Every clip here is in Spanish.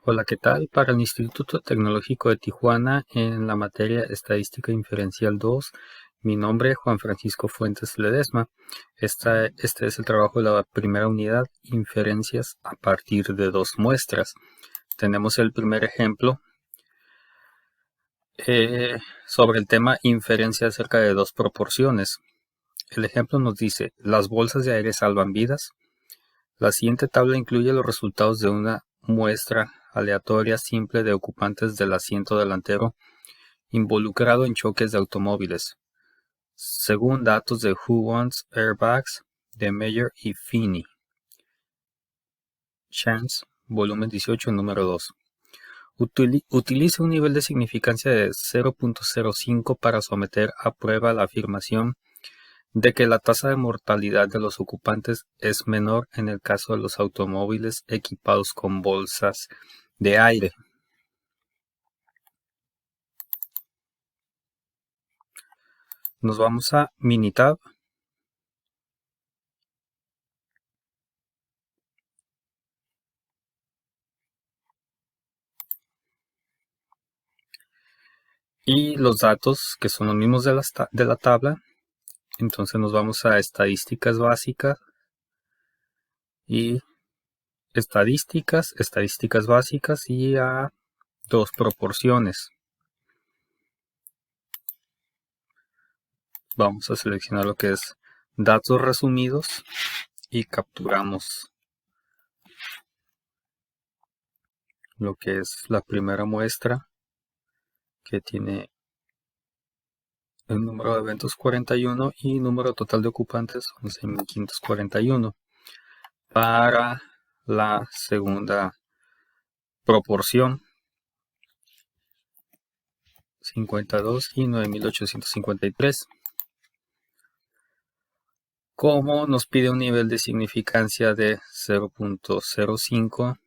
Hola, ¿qué tal? Para el Instituto Tecnológico de Tijuana, en la materia Estadística Inferencial 2, mi nombre es Juan Francisco Fuentes Ledesma. Este es el trabajo de la primera unidad, Inferencias a partir de dos muestras. Tenemos el primer ejemplo sobre el tema inferencia acerca de dos proporciones. El ejemplo nos dice, las bolsas de aire salvan vidas. La siguiente tabla incluye los resultados de una muestra aleatoria simple de ocupantes del asiento delantero involucrado en choques de automóviles, según datos de Who Wants Airbags de Meyer y Feeney. Chance, volumen 18, número 2. Utiliza un nivel de significancia de 0.05 para someter a prueba la afirmación de que la tasa de mortalidad de los ocupantes es menor en el caso de los automóviles equipados con bolsas de aire. Nos vamos a Minitab. Y los datos, que son los mismos de la tabla. Entonces nos vamos a estadísticas básicas y estadísticas básicas y a dos proporciones. Vamos a seleccionar lo que es datos resumidos y capturamos lo que es la primera muestra, que tiene el número de eventos 41 y número total de ocupantes 11.541. Para la segunda proporción, 52 y 9.853. Como nos pide un nivel de significancia de 0.05,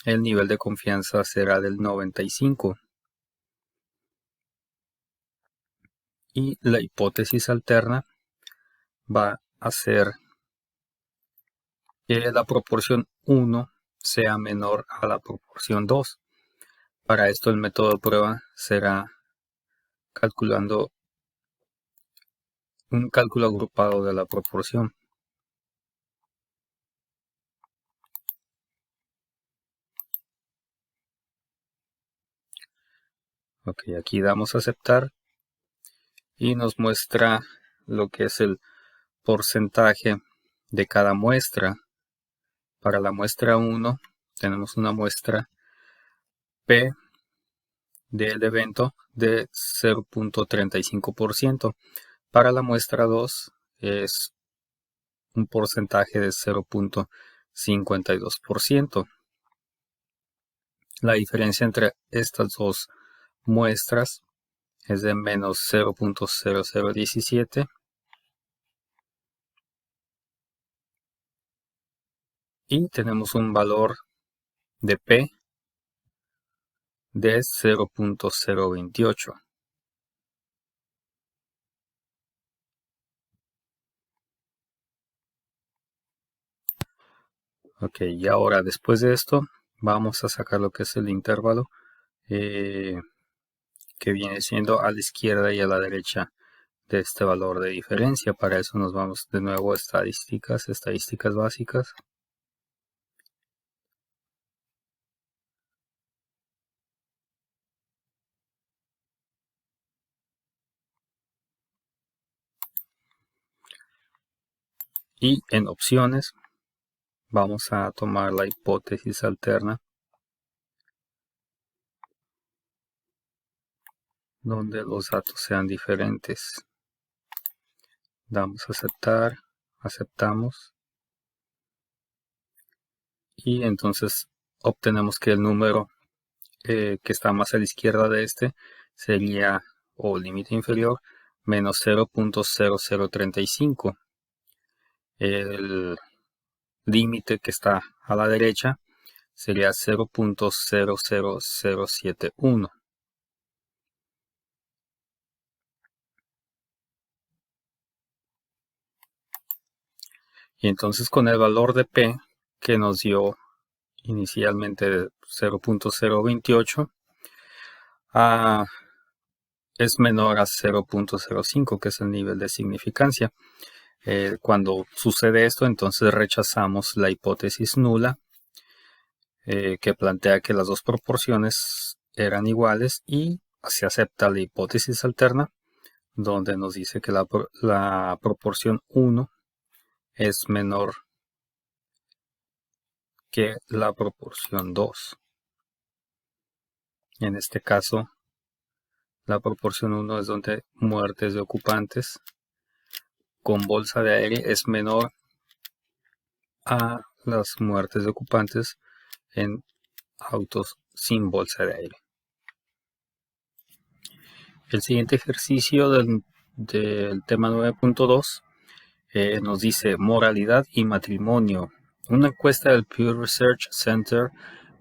el nivel de confianza será del 95. Y la hipótesis alterna va a ser que la proporción 1 sea menor a la proporción 2. Para esto el método de prueba será calculando un cálculo agrupado de la proporción. Ok, aquí damos a aceptar y nos muestra lo que es el porcentaje de cada muestra. Para la muestra 1 tenemos una muestra P del evento de 0.35%. Para la muestra 2 es un porcentaje de 0.52%. La diferencia entre estas dos muestras es de menos 0.0017 y tenemos un valor de P de 0.028. Ok, y ahora después de esto vamos a sacar lo que es el intervalo que viene siendo a la izquierda y a la derecha de este valor de diferencia. Para eso nos vamos de nuevo a estadísticas básicas. Y en opciones vamos a tomar la hipótesis alterna, donde los datos sean diferentes. Damos a aceptar, aceptamos. Y entonces obtenemos que el número que está más a la izquierda de este sería, o límite inferior, menos 0.0035. El límite que está a la derecha sería 0.00071. Y entonces con el valor de P que nos dio inicialmente de 0.028 es menor a 0.05, que es el nivel de significancia. Cuando sucede esto, entonces rechazamos la hipótesis nula, que plantea que las dos proporciones eran iguales, y se acepta la hipótesis alterna, donde nos dice que la proporción 1 es menor que la proporción 2. En este caso, la proporción 1 es donde muertes de ocupantes con bolsa de aire es menor a las muertes de ocupantes en autos sin bolsa de aire. El siguiente ejercicio del tema 9.2 nos dice moralidad y matrimonio. Una encuesta del Pew Research Center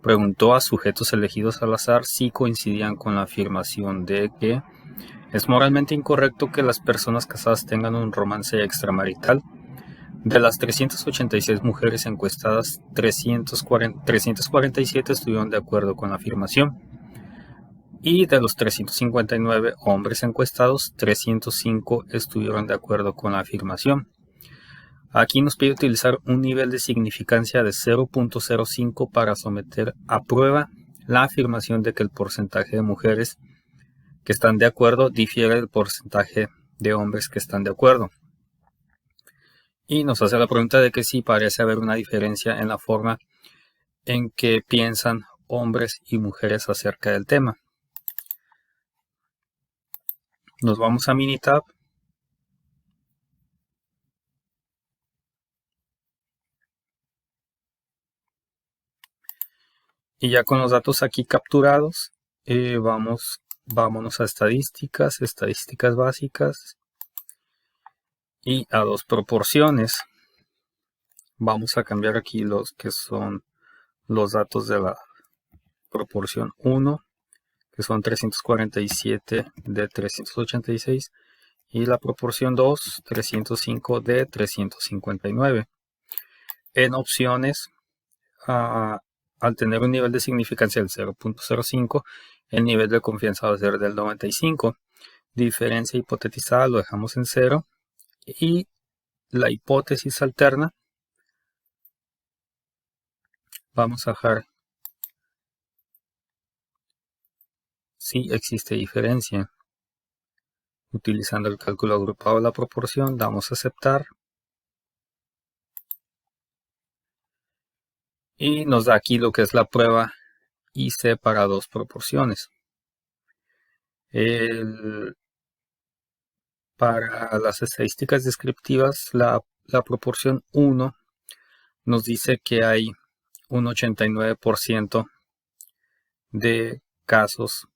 preguntó a sujetos elegidos al azar si coincidían con la afirmación de que es moralmente incorrecto que las personas casadas tengan un romance extramarital. De las 386 mujeres encuestadas, 347 estuvieron de acuerdo con la afirmación. Y de los 359 hombres encuestados, 305 estuvieron de acuerdo con la afirmación. Aquí nos pide utilizar un nivel de significancia de 0.05 para someter a prueba la afirmación de que el porcentaje de mujeres que están de acuerdo difiere del porcentaje de hombres que están de acuerdo. Y nos hace la pregunta de que si parece haber una diferencia en la forma en que piensan hombres y mujeres acerca del tema. Nos vamos a Minitab. Y ya con los datos aquí capturados, vámonos a estadísticas básicas, y a dos proporciones. Vamos a cambiar aquí los que son los datos de la proporción 1, que son 347 de 386, y la proporción 2, 305 de 359. En opciones, al tener un nivel de significancia del 0.05, el nivel de confianza va a ser del 95. Diferencia hipotetizada lo dejamos en 0. Y la hipótesis alterna, vamos a dejar si existe diferencia. Utilizando el cálculo agrupado de la proporción, damos a aceptar. Y nos da aquí lo que es la prueba IC para dos proporciones. Para las estadísticas descriptivas, la proporción 1 nos dice que hay un 89% de casos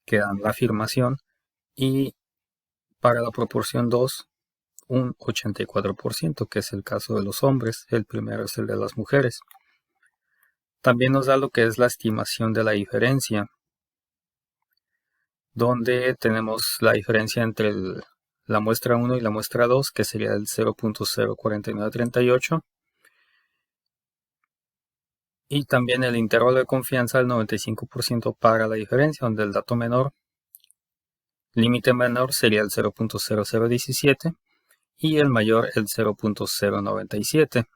que dan la afirmación, y para la proporción 2 un 84%, que es el caso de los hombres. El primero es el de las mujeres. También nos da lo que es la estimación de la diferencia, donde tenemos la diferencia entre la muestra 1 y la muestra 2, que sería el 0.04938, y también el intervalo de confianza del 95% para la diferencia, donde el dato menor, límite menor, sería el 0.0017 y el mayor el 0.097.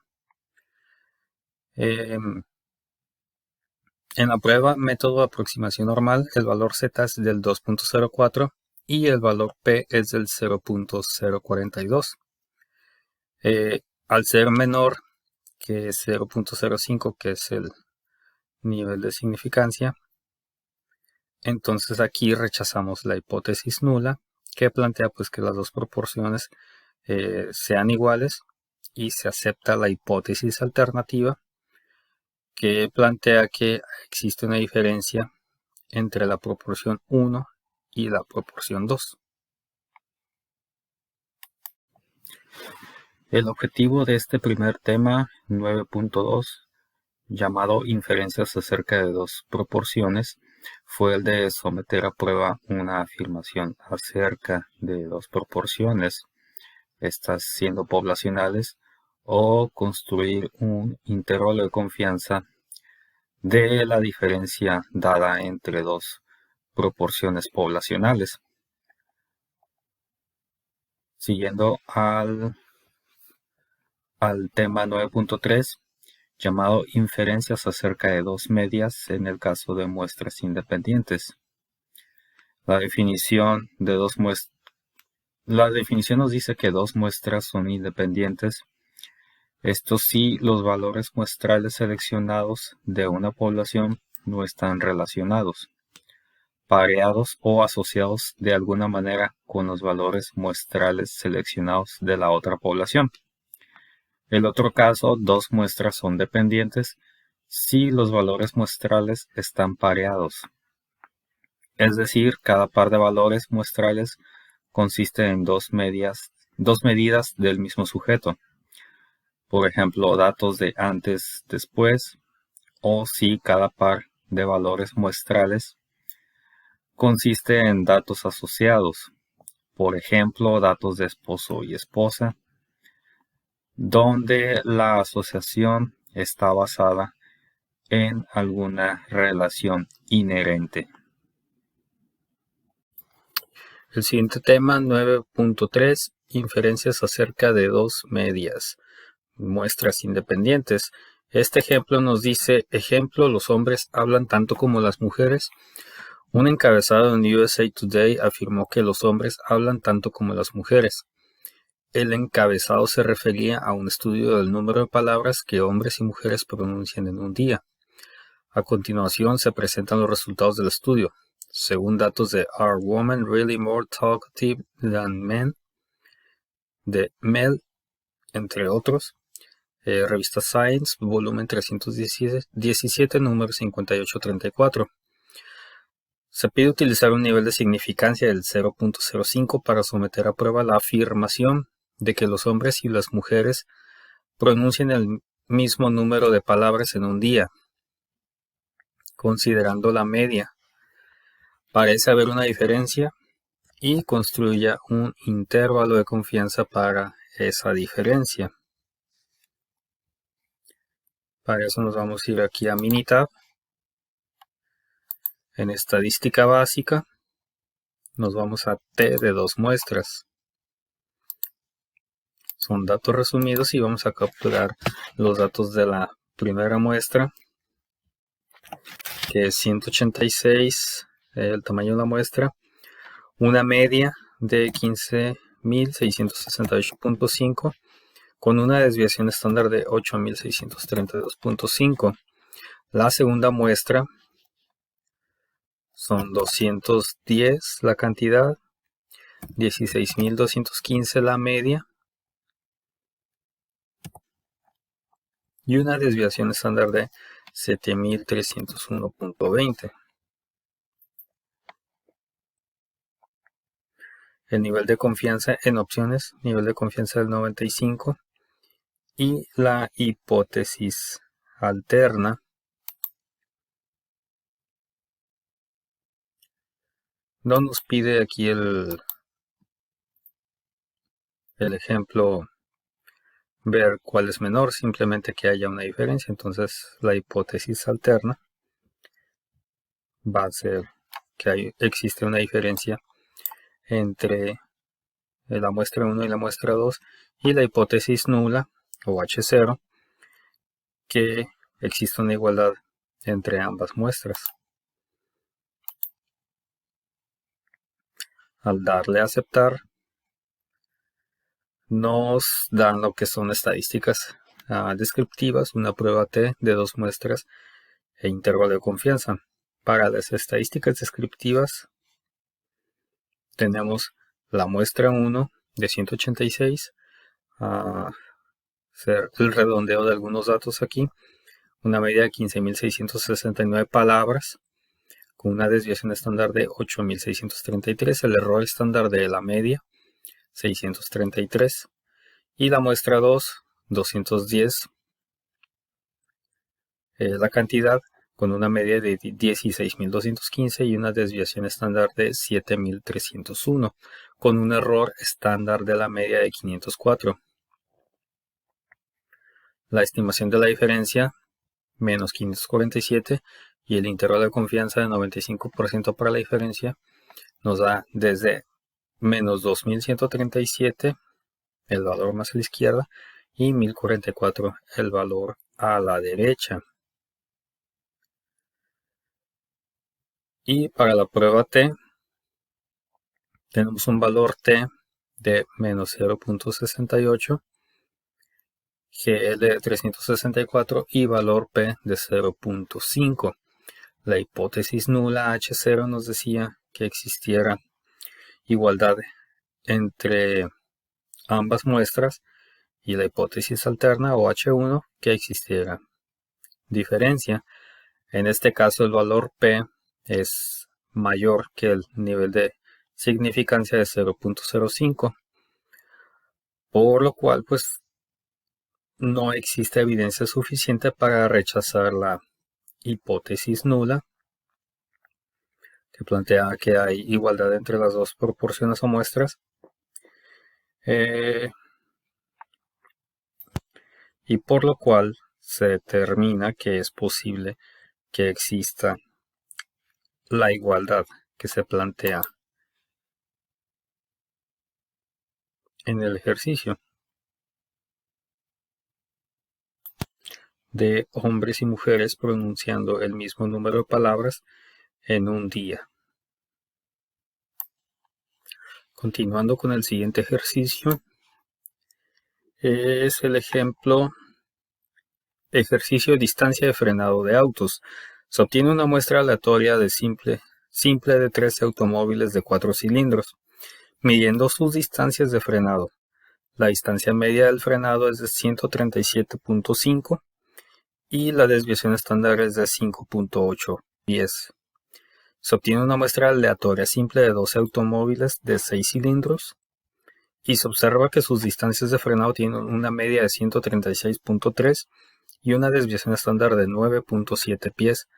En la prueba método de aproximación normal, el valor Z es del 2.04 y el valor P es del 0.042. Al ser menor que 0.05, que es el nivel de significancia, entonces aquí rechazamos la hipótesis nula, que plantea pues que las dos proporciones sean iguales, y se acepta la hipótesis alternativa, que plantea que existe una diferencia entre la proporción 1 y la proporción 2. El objetivo de este primer tema 9.2, llamado inferencias acerca de dos proporciones, fue el de someter a prueba una afirmación acerca de dos proporciones, estas siendo poblacionales o construir un intervalo de confianza de la diferencia dada entre dos proporciones poblacionales. Siguiendo al tema 9.3, llamado inferencias acerca de dos medias en el caso de muestras independientes. La definición nos dice que dos muestras son independientes. Esto sí, los valores muestrales seleccionados de una población no están relacionados, pareados o asociados de alguna manera con los valores muestrales seleccionados de la otra población. El otro caso, dos muestras son dependientes si los valores muestrales están pareados. Es decir, cada par de valores muestrales consiste en dos medidas del mismo sujeto. Por ejemplo, datos de antes, después, o si cada par de valores muestrales consiste en datos asociados. Por ejemplo, datos de esposo y esposa, donde la asociación está basada en alguna relación inherente. El siguiente tema, 9.3, inferencias acerca de dos medias, muestras independientes. Este ejemplo nos dice, ejemplo, los hombres hablan tanto como las mujeres. Un encabezado en USA Today afirmó que los hombres hablan tanto como las mujeres. El encabezado se refería a un estudio del número de palabras que hombres y mujeres pronuncian en un día. A continuación se presentan los resultados del estudio. Según datos de Are Women Really More Talkative Than Men? De Mel, entre otros. Revista Science, volumen 317, número 5834. Se pide utilizar un nivel de significancia del 0.05 para someter a prueba la afirmación de que los hombres y las mujeres pronuncian el mismo número de palabras en un día, considerando la media. Parece haber una diferencia y construya un intervalo de confianza para esa diferencia. Para eso nos vamos a ir aquí a Minitab. En estadística básica nos vamos a T de dos muestras. Son datos resumidos y vamos a capturar los datos de la primera muestra, que es 186, el tamaño de la muestra, una media de 15.668.5 con una desviación estándar de 8.632.5. La segunda muestra son 210 la cantidad, 16.215 la media y una desviación estándar de 7.301.20. El nivel de confianza en opciones, nivel de confianza del 95, y la hipótesis alterna no nos pide aquí el ejemplo ver cuál es menor, simplemente que haya una diferencia. Entonces la hipótesis alterna va a ser que existe una diferencia entre la muestra 1 y la muestra 2, y la hipótesis nula o H0, que existe una igualdad entre ambas muestras. Al darle a aceptar, nos dan lo que son estadísticas descriptivas, una prueba T de dos muestras e intervalo de confianza. Para las estadísticas descriptivas tenemos la muestra 1 de 186, el redondeo de algunos datos aquí, una media de 15.669 palabras, con una desviación estándar de 8.633, el error estándar de la media, 633, y la muestra 2, 210, la cantidad, con una media de 16.215 y una desviación estándar de 7.301, con un error estándar de la media de 504. la estimación de la diferencia menos 547 y el intervalo de confianza de 95% para la diferencia nos da desde menos 2137 el valor más a la izquierda y 1044 el valor a la derecha. Y para la prueba T tenemos un valor T de menos 0.68, GL de 364 y valor P de 0.5. La hipótesis nula H0 nos decía que existiera igualdad entre ambas muestras, y la hipótesis alterna o H1 que existiera diferencia. En este caso el valor P es mayor que el nivel de significancia de 0.05, por lo cual pues no existe evidencia suficiente para rechazar la hipótesis nula, que plantea que hay igualdad entre las dos proporciones o muestras, y por lo cual se determina que es posible que exista la igualdad que se plantea en el ejercicio de hombres y mujeres pronunciando el mismo número de palabras en un día. Continuando con el siguiente ejercicio, es el ejercicio de distancia de frenado de autos. Se obtiene una muestra aleatoria de simple de 13 automóviles de 4 cilindros, midiendo sus distancias de frenado. La distancia media del frenado es de 137.5 y la desviación estándar es de 5.8 pies. Se obtiene una muestra aleatoria simple de 12 automóviles de 6 cilindros y se observa que sus distancias de frenado tienen una media de 136.3 y una desviación estándar de 9.7 pies.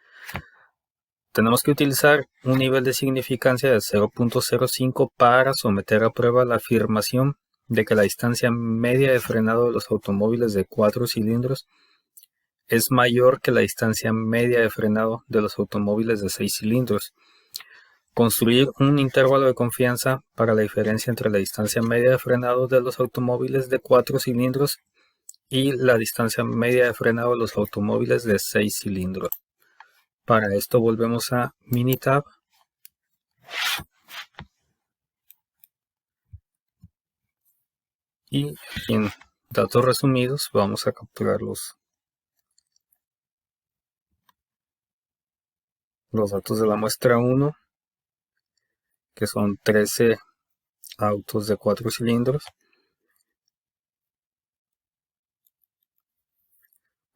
Tenemos que utilizar un nivel de significancia de 0.05 para someter a prueba la afirmación de que la distancia media de frenado de los automóviles de 4 cilindros es mayor que la distancia media de frenado de los automóviles de 6 cilindros. Construir un intervalo de confianza para la diferencia entre la distancia media de frenado de los automóviles de 4 cilindros y la distancia media de frenado de los automóviles de 6 cilindros. Para esto volvemos a Minitab y en datos resumidos vamos a capturar los datos de la muestra 1, que son 13 autos de 4 cilindros,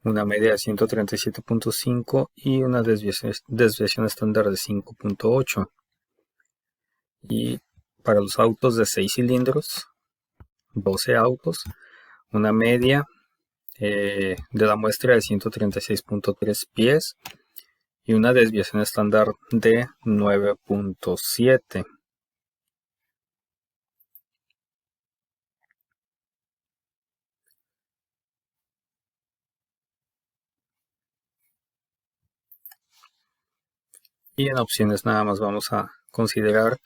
una media de 137.5 y una desviación estándar de 5.8. Y para los autos de 6 cilindros, 12 autos, una media de la muestra de 136.3 pies y una desviación estándar de 9.7. Y en opciones nada más vamos a considerar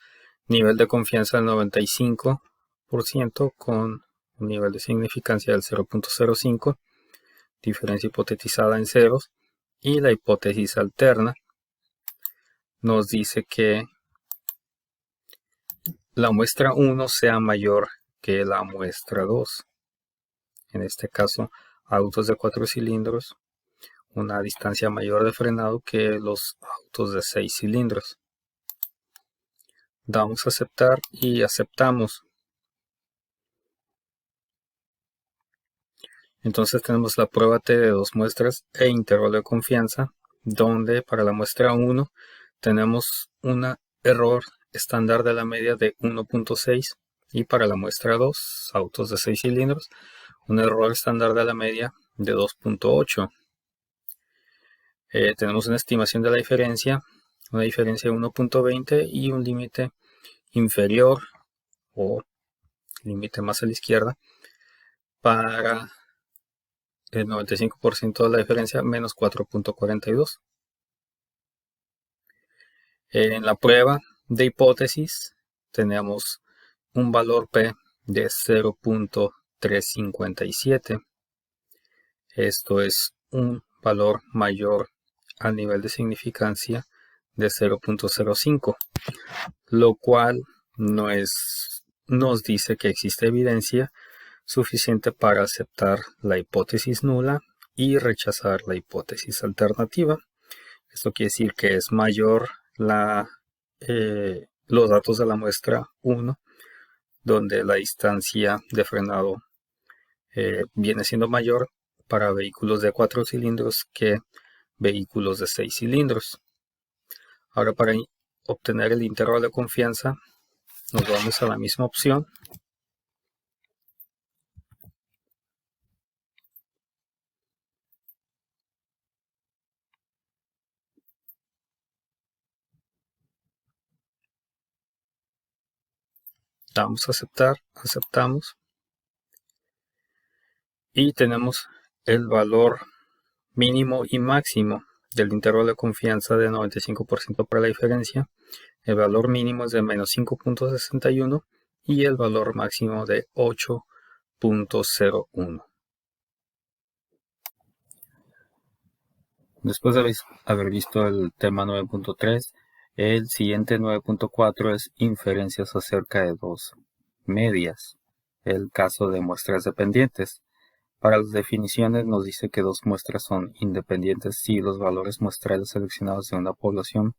nivel de confianza del 95% con un nivel de significancia del 0.05, diferencia hipotetizada en ceros, y la hipótesis alterna nos dice que la muestra 1 sea mayor que la muestra 2. En este caso, autos de 4 cilindros, una distancia mayor de frenado que los autos de 6 cilindros. Damos a aceptar y aceptamos. Entonces tenemos la prueba T de dos muestras e intervalo de confianza, donde para la muestra 1 tenemos un error estándar de la media de 1.6 y para la muestra 2, autos de 6 cilindros, un error estándar de la media de 2.8. Tenemos una estimación de la diferencia, una diferencia de 1.20 y un límite inferior o límite más a la izquierda para el 95% de la diferencia menos 4.42. En la prueba de hipótesis tenemos un valor P de 0.357. Esto es un valor mayor al nivel de significancia de 0.05, lo cual nos dice que existe evidencia suficiente para aceptar la hipótesis nula y rechazar la hipótesis alternativa. Esto quiere decir que es mayor los datos de la muestra 1, donde la distancia de frenado viene siendo mayor para vehículos de 4 cilindros que vehículos de 6 cilindros. Ahora, para obtener el intervalo de confianza, nos vamos a la misma opción. Damos a aceptar, aceptamos. Y tenemos el valor mínimo y máximo del intervalo de confianza de 95% para la diferencia. El valor mínimo es de menos 5.61 y el valor máximo de 8.01. Después de haber visto el tema 9.3, el siguiente 9.4 es inferencias acerca de dos medias, el caso de muestras dependientes. Para las definiciones nos dice que dos muestras son independientes si los valores muestrales seleccionados de una población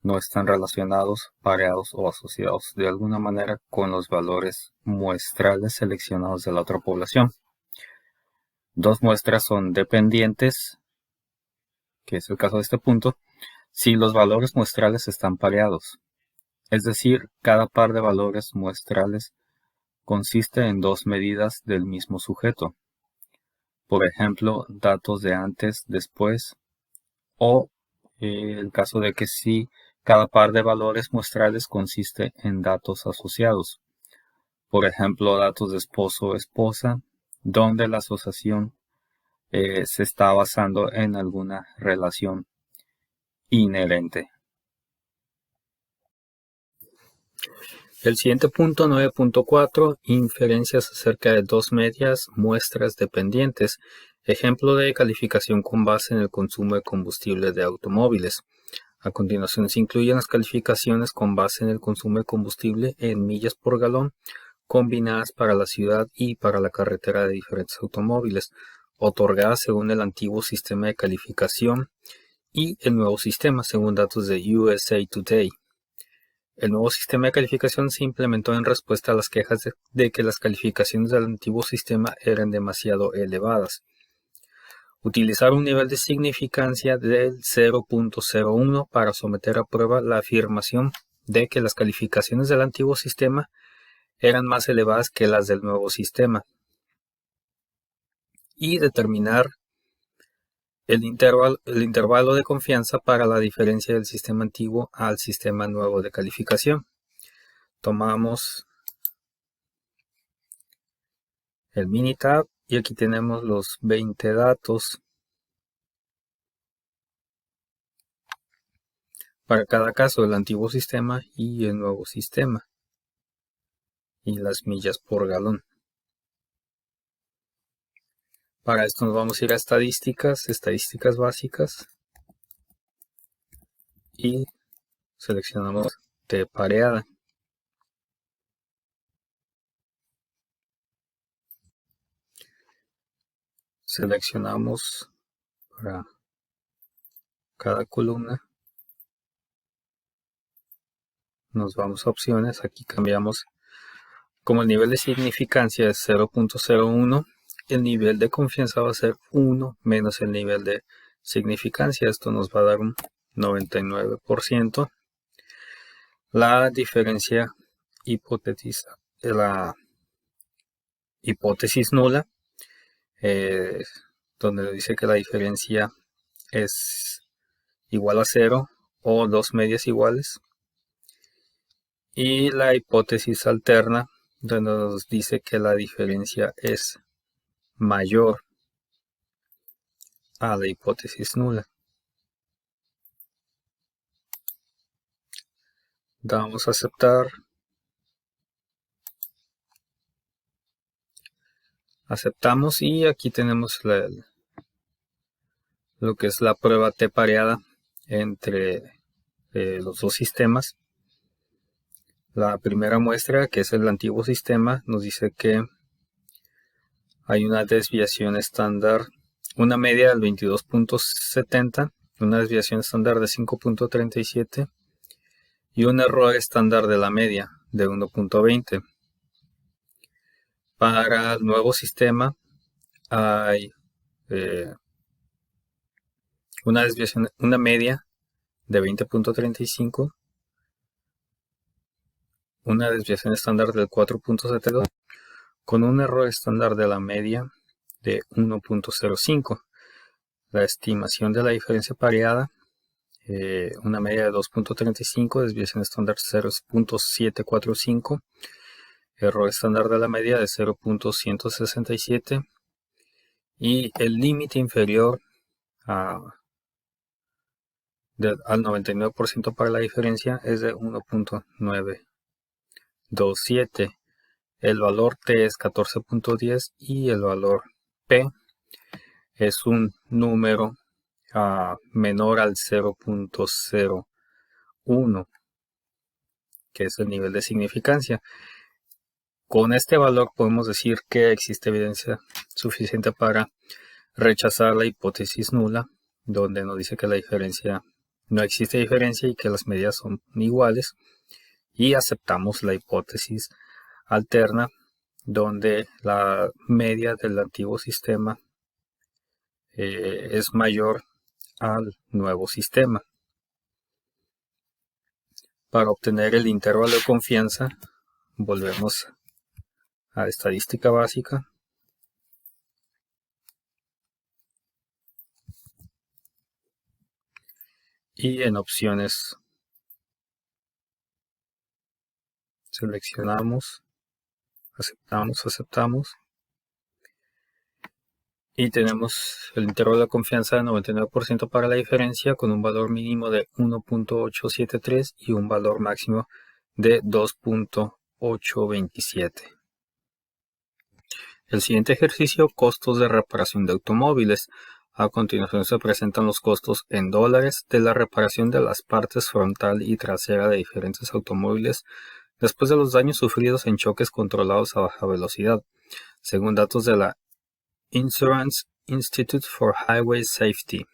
no están relacionados, pareados o asociados de alguna manera con los valores muestrales seleccionados de la otra población. Dos muestras son dependientes, que es el caso de este punto, si los valores muestrales están pareados. Es decir, cada par de valores muestrales consiste en dos medidas del mismo sujeto. Por ejemplo, datos de antes, después, o el caso de que si cada par de valores muestrales consiste en datos asociados. Por ejemplo, datos de esposo o esposa, donde la asociación se está basando en alguna relación inherente. El siguiente punto, 9.4, inferencias acerca de dos medias muestras dependientes. Ejemplo de calificación con base en el consumo de combustible de automóviles. A continuación se incluyen las calificaciones con base en el consumo de combustible en millas por galón, combinadas para la ciudad y para la carretera de diferentes automóviles, otorgadas según el antiguo sistema de calificación y el nuevo sistema según datos de USA Today. El nuevo sistema de calificación se implementó en respuesta a las quejas de que las calificaciones del antiguo sistema eran demasiado elevadas. Utilizar un nivel de significancia del 0.01 para someter a prueba la afirmación de que las calificaciones del antiguo sistema eran más elevadas que las del nuevo sistema. Y determinar el intervalo de confianza para la diferencia del sistema antiguo al sistema nuevo de calificación. Tomamos el Minitab y aquí tenemos los 20 datos para cada caso del antiguo sistema y el nuevo sistema y las millas por galón. Para esto nos vamos a ir a estadísticas básicas y seleccionamos T pareada. Seleccionamos para cada columna. Nos vamos a opciones, aquí cambiamos, como el nivel de significancia es 0.01, el nivel de confianza va a ser 1 menos el nivel de significancia, esto nos va a dar un 99%. La diferencia la hipótesis nula, donde dice que la diferencia es igual a 0 o dos medias iguales. Y la hipótesis alterna, donde nos dice que la diferencia es mayor a la hipótesis nula. Damos a aceptar. Aceptamos y aquí tenemos lo que es la prueba T pareada entre los dos sistemas. La primera muestra, que es el antiguo sistema, nos dice que hay una desviación estándar, una media del 22.70, una desviación estándar de 5.37 y un error estándar de la media de 1.20. Para el nuevo sistema hay una desviación, una media de 20.35, una desviación estándar del 4.72 con un error estándar de la media de 1.05. La estimación de la diferencia pareada, una media de 2.35, desviación estándar 0.745, error estándar de la media de 0.167 y el límite inferior al 99% para la diferencia es de 1.927. El valor T es 14.10 y el valor P es un número menor al 0.01, que es el nivel de significancia. Con este valor podemos decir que existe evidencia suficiente para rechazar la hipótesis nula, donde nos dice que la diferencia no existe diferencia y que las medidas son iguales, y aceptamos la hipótesis alterna, donde la media del antiguo sistema es mayor al nuevo sistema. Para obtener el intervalo de confianza, volvemos a estadística básica. Y en opciones seleccionamos, aceptamos. Y tenemos el intervalo de confianza de 99% para la diferencia, con un valor mínimo de 1.873 y un valor máximo de 2.827. El siguiente ejercicio, costos de reparación de automóviles. A continuación se presentan los costos en dólares de la reparación de las partes frontal y trasera de diferentes automóviles después de los daños sufridos en choques controlados a baja velocidad, según datos de la Insurance Institute for Highway Safety.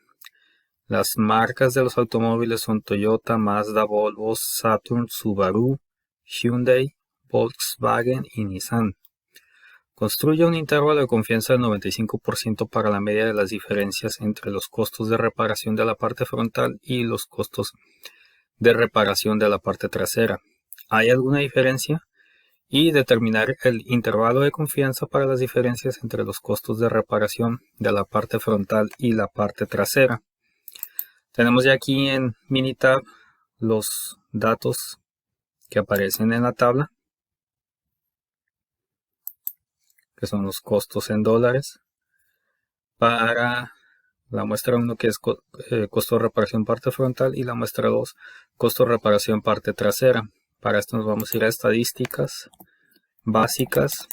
Las marcas de los automóviles son Toyota, Mazda, Volvo, Saturn, Subaru, Hyundai, Volkswagen y Nissan. Construye un intervalo de confianza del 95% para la media de las diferencias entre los costos de reparación de la parte frontal y los costos de reparación de la parte trasera. ¿Hay alguna diferencia? Y determinar el intervalo de confianza para las diferencias entre los costos de reparación de la parte frontal y la parte trasera. Tenemos ya aquí en Minitab los datos que aparecen en la tabla, que son los costos en dólares. Para la muestra 1, que es costo de reparación parte frontal, y la muestra 2, costo de reparación parte trasera. Para esto nos vamos a ir a estadísticas básicas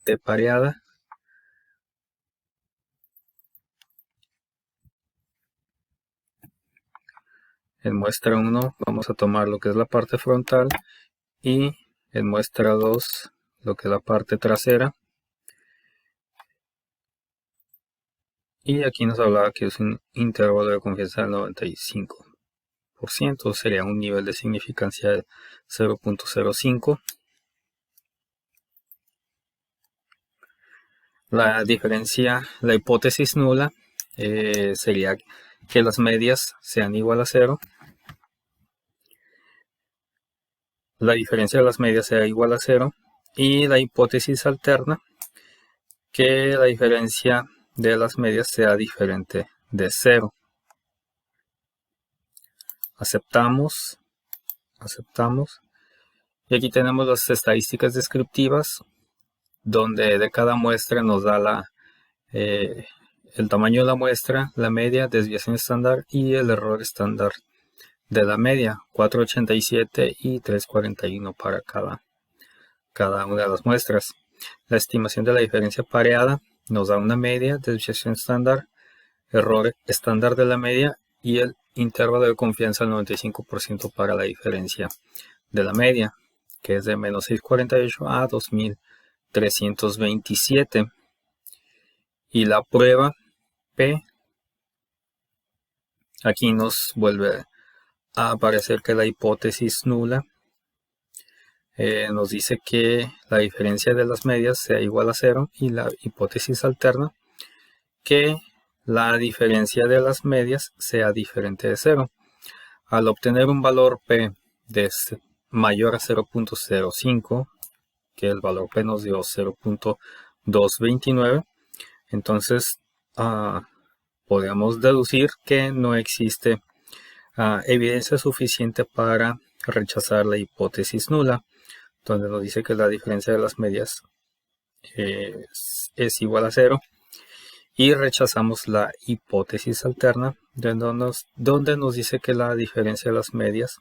de pareada. En muestra 1 vamos a tomar lo que es la parte frontal y en muestra 2 lo que es la parte trasera. Y aquí nos hablaba que es un intervalo de confianza del 95%, sería un nivel de significancia de 0.05. La diferencia, la hipótesis nula sería que las medias sean igual a 0. La diferencia de las medias sea igual a 0. Y la hipótesis alterna, que la diferencia de las medias sea diferente de 0. Aceptamos. Y aquí tenemos las estadísticas descriptivas, donde de cada muestra nos da el tamaño de la muestra, la media, desviación estándar y el error estándar de la media, 4.87 y 3.41 para cada una de las muestras. La estimación de la diferencia pareada nos da una media, desviación estándar, error estándar de la media y el intervalo de confianza al 95% para la diferencia de la media, que es de menos 6.48 a 2.327. Y la prueba P, aquí nos vuelve a aparecer que la hipótesis nula nos dice que la diferencia de las medias sea igual a 0, y la hipótesis alterna que la diferencia de las medias sea diferente de 0. Al obtener un valor P de mayor a 0.05, que el valor P nos dio 0.229, entonces podemos deducir que no existe evidencia suficiente para rechazar la hipótesis nula, donde nos dice que la diferencia de las medias es igual a 0, y rechazamos la hipótesis alterna, donde nos dice que la diferencia de las medias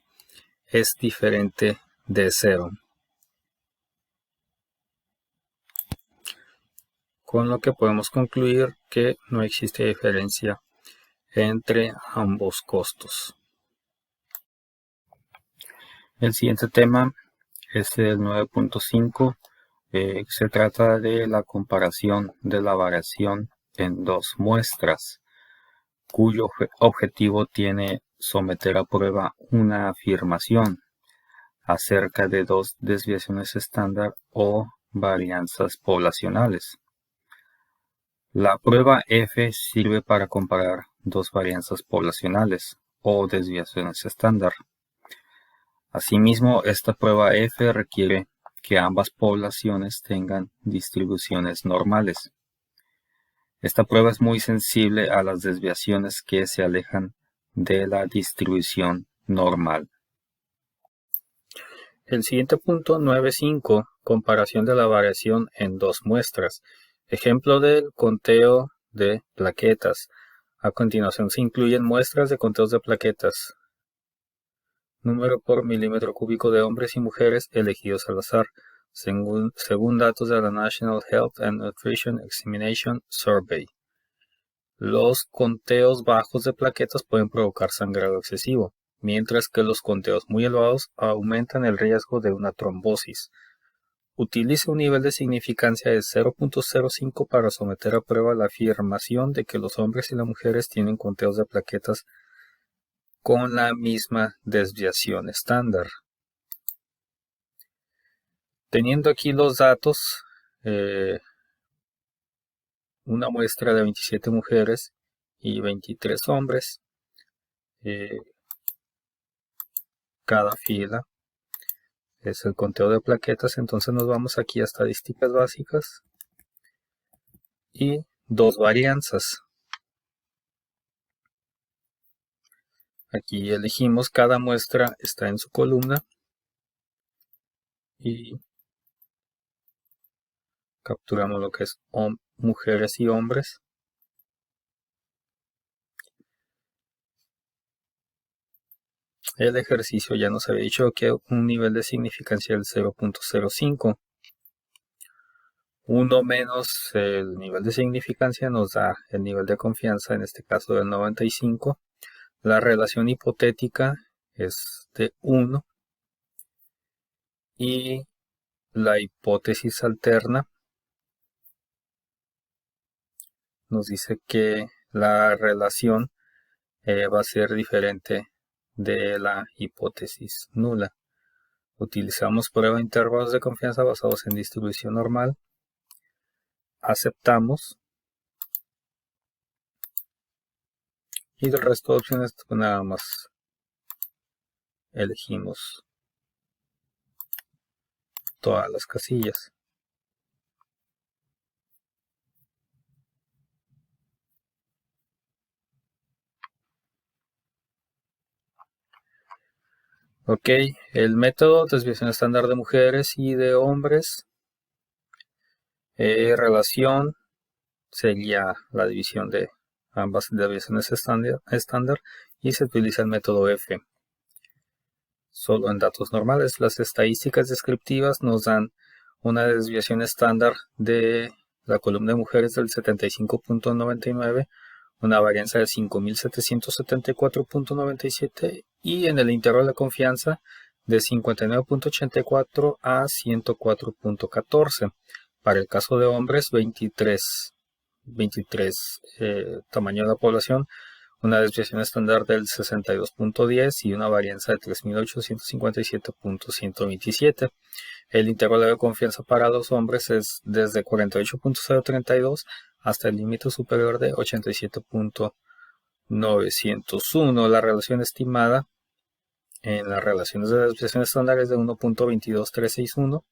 es diferente de 0. Con lo que podemos concluir que no existe diferencia entre ambos costos. El siguiente tema es el 9.5. Se trata de la comparación de la variación en dos muestras, cuyo objetivo tiene someter a prueba una afirmación acerca de dos desviaciones estándar o varianzas poblacionales. La prueba F sirve para comparar dos varianzas poblacionales o desviaciones estándar. Asimismo, esta prueba F requiere que ambas poblaciones tengan distribuciones normales. Esta prueba es muy sensible a las desviaciones que se alejan de la distribución normal. El siguiente punto, 9.5, comparación de la variación en dos muestras. Ejemplo del conteo de plaquetas. A continuación se incluyen muestras de conteos de plaquetas. Número por milímetro cúbico de hombres y mujeres elegidos al azar, según datos de la National Health and Nutrition Examination Survey. Los conteos bajos de plaquetas pueden provocar sangrado excesivo, mientras que los conteos muy elevados aumentan el riesgo de una trombosis. Utilice un nivel de significancia de 0.05 para someter a prueba la afirmación de que los hombres y las mujeres tienen conteos de plaquetas con la misma desviación estándar. Teniendo aquí los datos, una muestra de 27 mujeres y 23 hombres, cada fila es el conteo de plaquetas. Entonces nos vamos aquí a estadísticas básicas y dos varianzas. Aquí elegimos, cada muestra está en su columna y capturamos lo que es mujeres y hombres. El ejercicio ya nos había dicho que un nivel de significancia del 0.05. 1 menos el nivel de significancia nos da el nivel de confianza, en este caso del 95. La relación hipotética es de 1. Y la hipótesis alterna nos dice que la relación va a ser diferente de la hipótesis nula. Utilizamos prueba de intervalos de confianza basados en distribución normal. Aceptamos. Y del resto de opciones, pues nada más elegimos todas las casillas. Ok, el método de desviación estándar de mujeres y de hombres. Relación sería la división de ambas desviaciones estándar y se utiliza el método F. Solo en datos normales, las estadísticas descriptivas nos dan una desviación estándar de la columna de mujeres del 75.99, una varianza de 5.774.97 y en el intervalo de confianza de 59.84 a 104.14. Para el caso de hombres, 23 tamaño de la población, una desviación estándar del 62.10 y una varianza de 3.857.127. El intervalo de confianza para los hombres es desde 48.032 hasta el límite superior de 87.901. La relación estimada en las relaciones de desviación estándar es de 1.22361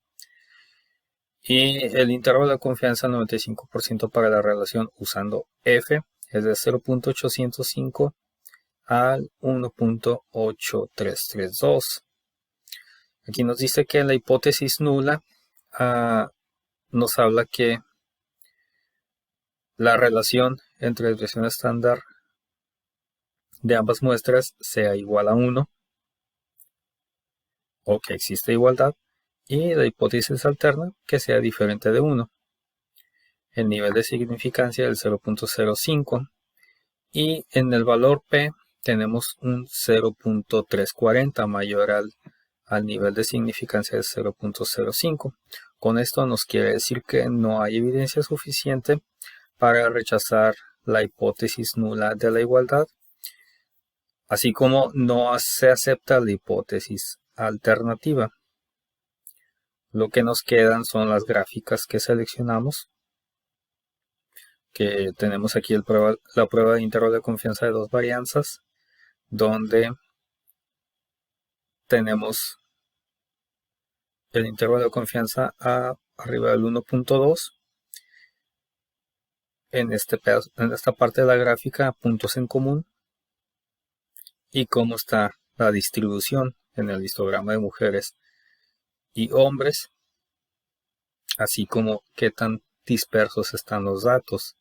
y el intervalo de confianza 95% para la relación usando F es de 0.805 al 1.8332. Aquí nos dice que en la hipótesis nula nos habla que la relación entre desviación estándar de ambas muestras sea igual a 1 o que existe igualdad, y la hipótesis alterna que sea diferente de 1. El nivel de significancia del 0.05 y en el valor P tenemos un 0.340 mayor al nivel de significancia de 0.05. Con esto nos quiere decir que no hay evidencia suficiente para rechazar la hipótesis nula de la igualdad, así como no se acepta la hipótesis alternativa. Lo que nos quedan son las gráficas que seleccionamos, que tenemos aquí la prueba de intervalo de confianza de dos varianzas, donde tenemos el intervalo de confianza arriba del 1.2. En esta parte de la gráfica, puntos en común y cómo está la distribución en el histograma de mujeres y hombres, así como qué tan dispersos están los datos,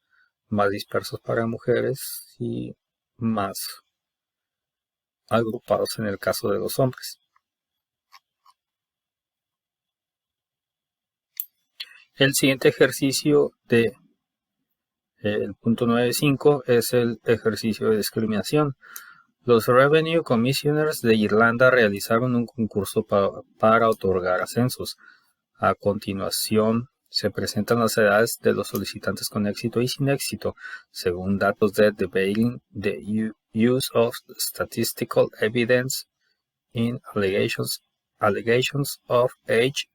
más dispersos para mujeres y más agrupados en el caso de los hombres. El siguiente ejercicio de el punto 9.5 es el ejercicio de discriminación. Los Revenue Commissioners de Irlanda realizaron un concurso para otorgar ascensos. A continuación se presentan las edades de los solicitantes con éxito y sin éxito, según datos de Debating the Use of Statistical Evidence in Allegations of Age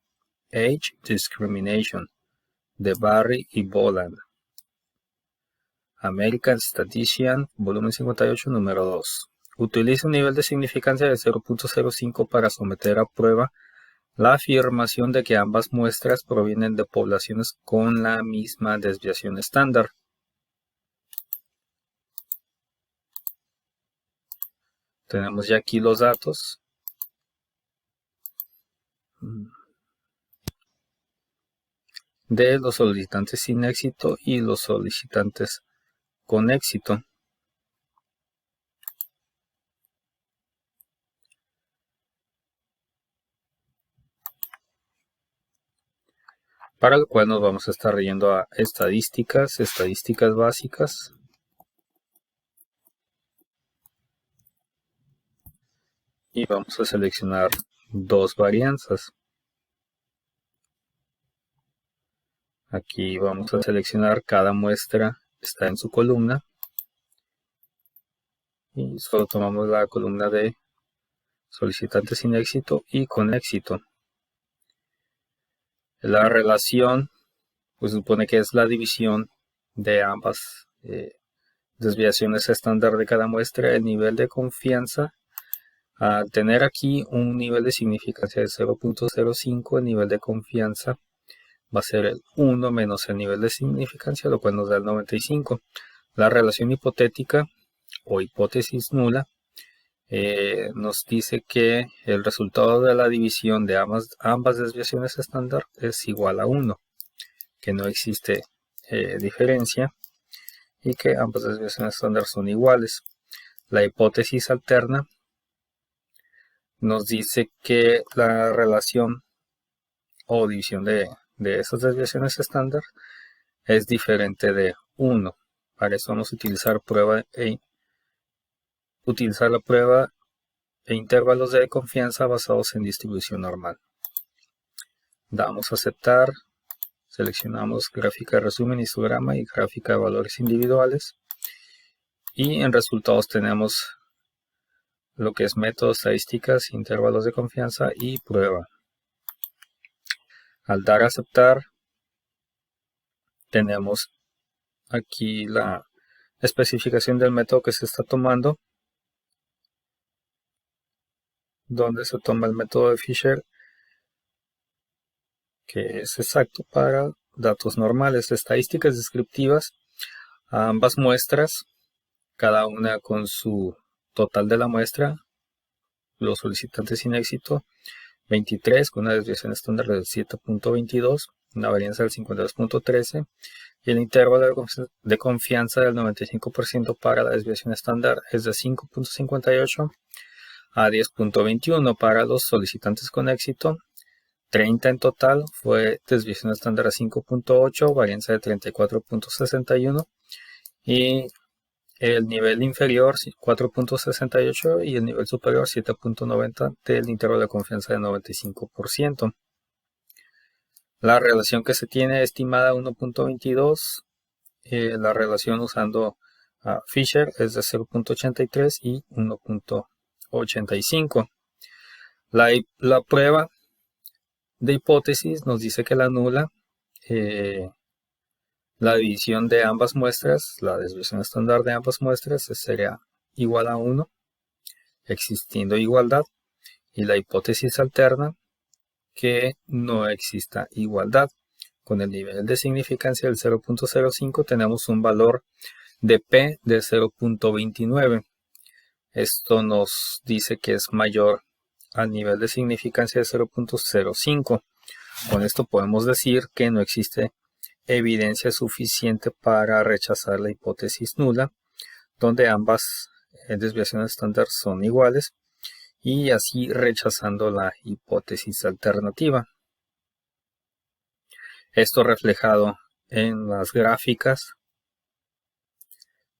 Discrimination, de Barry y Boland. American Statistician, volumen 58, número 2. Utiliza un nivel de significancia de 0.05 para someter a prueba la afirmación de que ambas muestras provienen de poblaciones con la misma desviación estándar. Tenemos ya aquí los datos. De los solicitantes sin éxito y los solicitantes con éxito. Para el cual nos vamos a estar yendo a estadísticas básicas. Y vamos a seleccionar dos varianzas. Aquí vamos a seleccionar cada muestra, está en su columna. Y solo tomamos la columna de solicitantes sin éxito y con éxito. La relación pues supone que es la división de ambas desviaciones estándar de cada muestra. El nivel de confianza, al tener aquí un nivel de significancia de 0.05, el nivel de confianza va a ser el 1 menos el nivel de significancia, lo cual nos da el 95. La relación hipotética o hipótesis nula nos dice que el resultado de la división de ambas desviaciones estándar es igual a 1, que no existe diferencia y que ambas desviaciones estándar son iguales. La hipótesis alterna nos dice que la relación o división de esas desviaciones estándar es diferente de 1. Para eso vamos a utilizar la prueba e intervalos de confianza basados en distribución normal. Damos a aceptar, seleccionamos gráfica de resumen, histograma y gráfica de valores individuales. Y en resultados tenemos lo que es método, estadísticas, intervalos de confianza y prueba. Al dar a aceptar, tenemos aquí la especificación del método que se está tomando, donde se toma el método de Fisher, que es exacto para datos normales, estadísticas descriptivas a ambas muestras, cada una con su total de la muestra, los solicitantes sin éxito, 23 con una desviación estándar del 7.22, una varianza del 52.13 y el intervalo de confianza del 95% para la desviación estándar es de 5.58 a 10.21 para los solicitantes con éxito. 30 en total fue desviación estándar a 5.8, varianza de 34.61 y el nivel inferior 4.68 y el nivel superior 7.90 del intervalo de confianza de 95%. La relación que se tiene estimada 1.22, la relación usando Fisher es de 0.83 y 1.85. La prueba de hipótesis nos dice que la nula la división de ambas muestras, la desviación estándar de ambas muestras sería igual a 1, existiendo igualdad, y la hipótesis alterna que no exista igualdad. Con el nivel de significancia del 0.05 tenemos un valor de P de 0.29. Esto nos dice que es mayor al nivel de significancia de 0.05. Con esto podemos decir que no existe evidencia suficiente para rechazar la hipótesis nula, donde ambas desviaciones estándar son iguales, y así rechazando la hipótesis alternativa. Esto reflejado en las gráficas,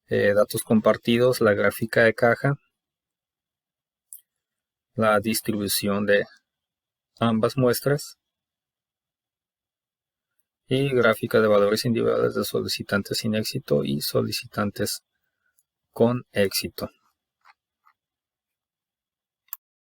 datos compartidos, la gráfica de caja, la distribución de ambas muestras y gráfica de valores individuales de solicitantes sin éxito y solicitantes con éxito.